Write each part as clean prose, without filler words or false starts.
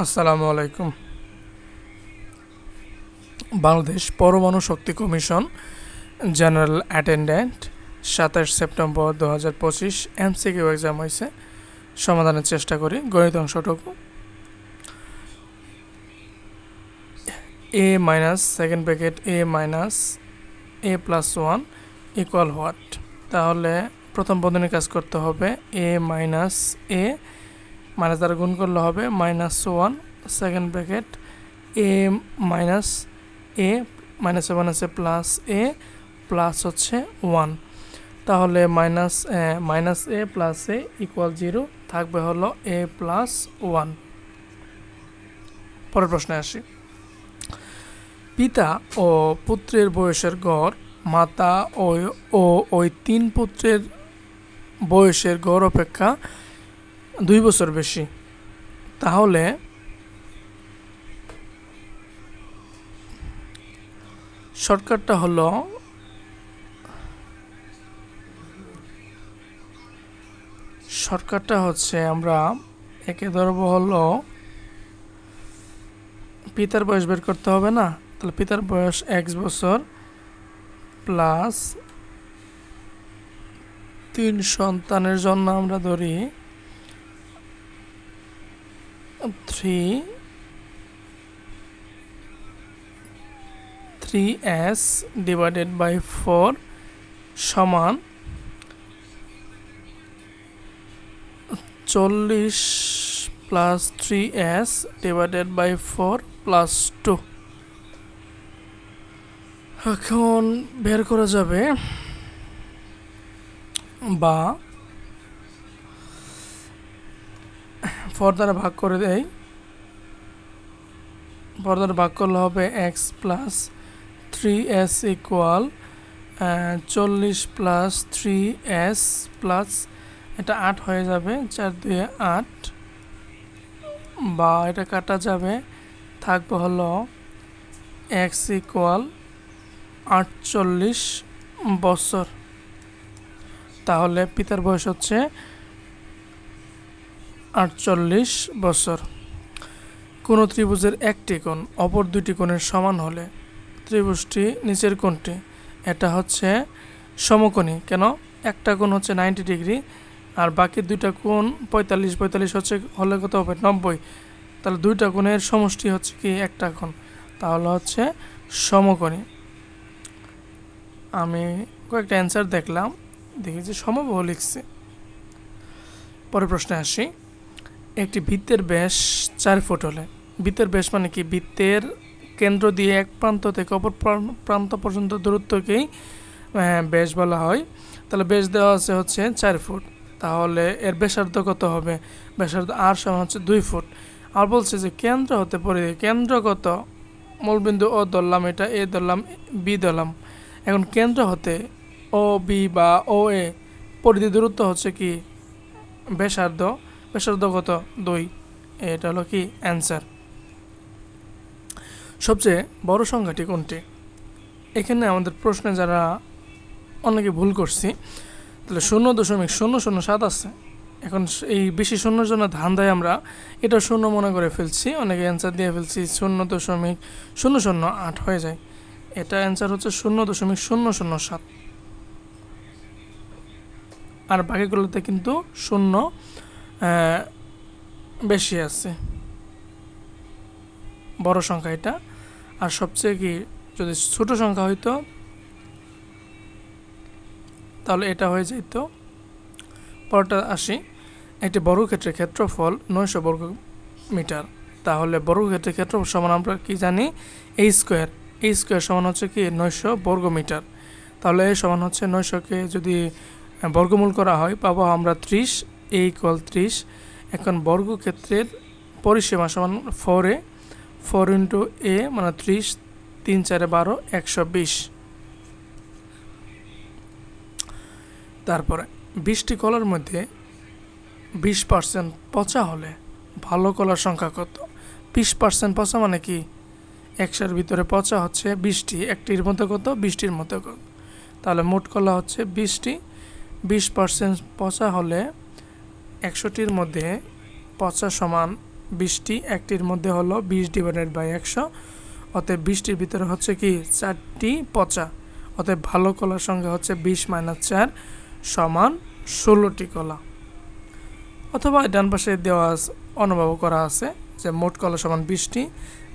আসসালামু আলাইকুম। বাংলাদেশ পরমাণু শক্তি কমিশন general attendant ২৭ September ২০২৫ MCQ exam হয়েছে। সমাধানের চেষ্টা করি। গণিত অংশটুকু a minus second bracket a minus a plus 1 equal what. তাহলে প্রথম বন্ধনী কাজ করতে হবে এ মাইনাস এ মাইনাস দ্বারা গুণ করলে হবে -1 সেকেন্ড ব্র্যাকেট এ মাইনাস এ মাইনাসে প্লাস এ প্লাস হচ্ছে 1। তাহলে minus a plus A equal 0 থাকবে হলো এ প্লাস 1। পরের প্রশ্নে আসি। পিতা ও পুত্রের বয়সের গড় মাতা ও ওই 3 পুত্রের বয়সের গড় অপেক্ষা 2 বছর বেশি। তাহলে শর্টকাটটা হলো হচ্ছে আমরা একে ধরবো হলো পিতার বয়স বের করতে হবে না। তাহলে পিতার বয়স x বছর প্লাস 3 সন্তানের জন্য আমরা ধরি 3s ডিভাইডেড বাই 4 সমান 40 plus 3s divided by 4 plus 2। এখন বের করা যাবে বা 4 দ্বারা ভাগ করে দেই। 4 দ্বারা ভাগ করলে হবে x plus 3s equal 40 plus 3s plus এটা 8 হয়ে যাবে, 4 2 8 বা এটা কাটা যাবে, থাকবে হলো x ইকুয়াল 48 বছর। তাহলে পিতার বয়স হচ্ছে 48 বছর। কোন ত্রিভুজের একটি কোণ অপর দুটি কোণের সমান হলে ত্রিভুজটি নিচের কোণটি এটা হচ্ছে সমকোণী। কেন? একটা কোণ হচ্ছে 90 ডিগ্রি আর বাকি দুইটা কোণ 45 হচ্ছে হলে কত হবে 90। তাহলে দুইটা কোণের সমষ্টি হচ্ছে কি একটা কোণ, তাহলে হচ্ছে সমকোণী। আমি কয়েকটা অ্যান্সার দেখলাম, দেখি যে সমবাহু লিখছে। পরের প্রশ্নে আসি। একটি বৃত্তের ব্যাস 4 ফুট হলে, বৃত্তের ব্যাস মানে কি? বৃত্তের কেন্দ্র দিয়ে এক প্রান্ত থেকে অপর প্রান্ত পর্যন্ত দূরত্বকেই ব্যাস বলা হয়। তাহলে ব্যাস দেওয়া আছে হচ্ছে 4 ফুট। তাহলে এর ব্যাসার্ধ কত হবে? ব্যাসার্ধ আর সমান হচ্ছে 2 ফুট। আর বলছে যে কেন্দ্র হতে পরিধি, কেন্দ্র কত? মূলবিন্দু ও ধরলাম, এটা এ ধরলাম, বি ধরলাম। এখন কেন্দ্র হতে ও বি বা ও এ পরিধি দূরত্ব হচ্ছে কি ব্যাসার্ধ। ব্যাসার্ধ কত? 2। এটা হলো কি অ্যান্সার। সবচেয়ে বড় সংখ্যাটি কোনটি? এখানে আমাদের প্রশ্নে যারা অনেকে ভুল করছি, তাহলে 0.007 আছে। এখন এই বেশি শূন্যর জন্য ধান্দায় আমরা এটা শূন্য মনে করে ফেলছি, অনেকে অ্যান্সার দিয়ে ফেলছি 0.008 হয়ে যায়। এটা অ্যান্সার হচ্ছে 0.007। আর বাকিগুলোতে কিন্তু শূন্য বেশি আছে। বড় সংখ্যা এটা। আর সবচেয়ে কি যদি ছোট সংখ্যা হইতো তাহলে এটা হয়ে যেত। পরটা আসি। একটি বর্গক্ষেত্রের ক্ষেত্রফল 900 বর্গ মিটার। তাহলে বর্গক্ষেত্রের ক্ষেত্রফল সমান আমরা কি জানি? এই স্কোয়ার সমান হচ্ছে কি 900 বর্গ মিটার। তাহলে এই সমান হচ্ছে 900কে যদি বর্গমূল করা হয় পাবো আমরা 30, এ ইকুয়াল 30। এখন বর্গক্ষেত্রের পরিসীমা সমান 4a, 4 ইন্টু এ মানে 30, 3 4 12, 120। তারপরে 20টি কলার মধ্যে 20% পচা হলে ভালো কলার সংখ্যা কত? 20% পচা মানে কি? 100-এর ভিতরে পচা হচ্ছে 20টি, একটির মধ্যে কত? 20টির মধ্যে কত? তাহলে মোট কলা হচ্ছে 20টি। 20% পচা হলে 100টির মধ্যে পচা সমান 20টি, একটির মধ্যে হলো 20/100, অতএব 20টির ভিতরে হচ্ছে কি 4টি পচা, অতএব ভালো কলার সংখ্যা হচ্ছে 20 - 4 সমান 16টি কলা। অথবা ডান পাশে দেওয়া অনুভব করা আছে যে মোট কলা সমান 20টি,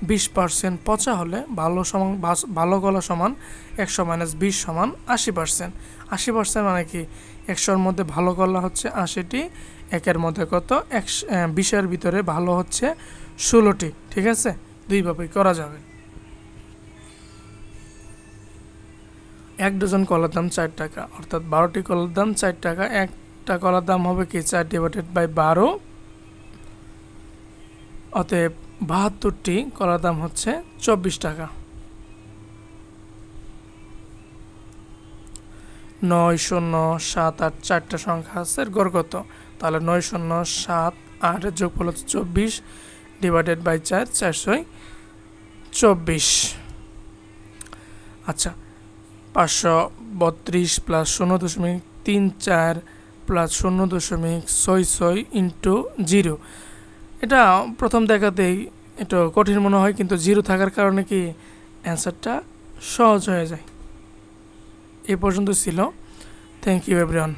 20% পচা হলে ভালো কলা সমান 100 - 20 সমান 80%। 80% মানে কি 100-র মধ্যে ভালো কলা হচ্ছে 80টি, 1-এর মধ্যে কত 20-এর ভিতরে ভালো হচ্ছে 16টি। ঠিক আছে, দুইভাবেই করা যাবে। 1 ডজন কলার দাম 4 টাকা, অর্থাৎ 12টি কলার দাম 4 টাকা। একটা কলার দাম হবে কি 4/12, অতএব 72টি কলার দাম হচ্ছে 24 টাকা। 9, 0, 7, 8 চারটা সংখ্যা আছে, গড় কত? তাহলে 9, 0, 7, 8 এর যোগফল হচ্ছে 24 / 4 424। আচ্ছা, 532 প্লাস 0.34 প্লাস 0.66 ইন্টু 0। এটা প্রথম দেখাতেই একটু কঠিন মনে হয়, কিন্তু 0 থাকার কারণে কি অ্যান্সারটা সহজ হয়ে যায়। এ পর্যন্ত ছিল। Thank you everyone.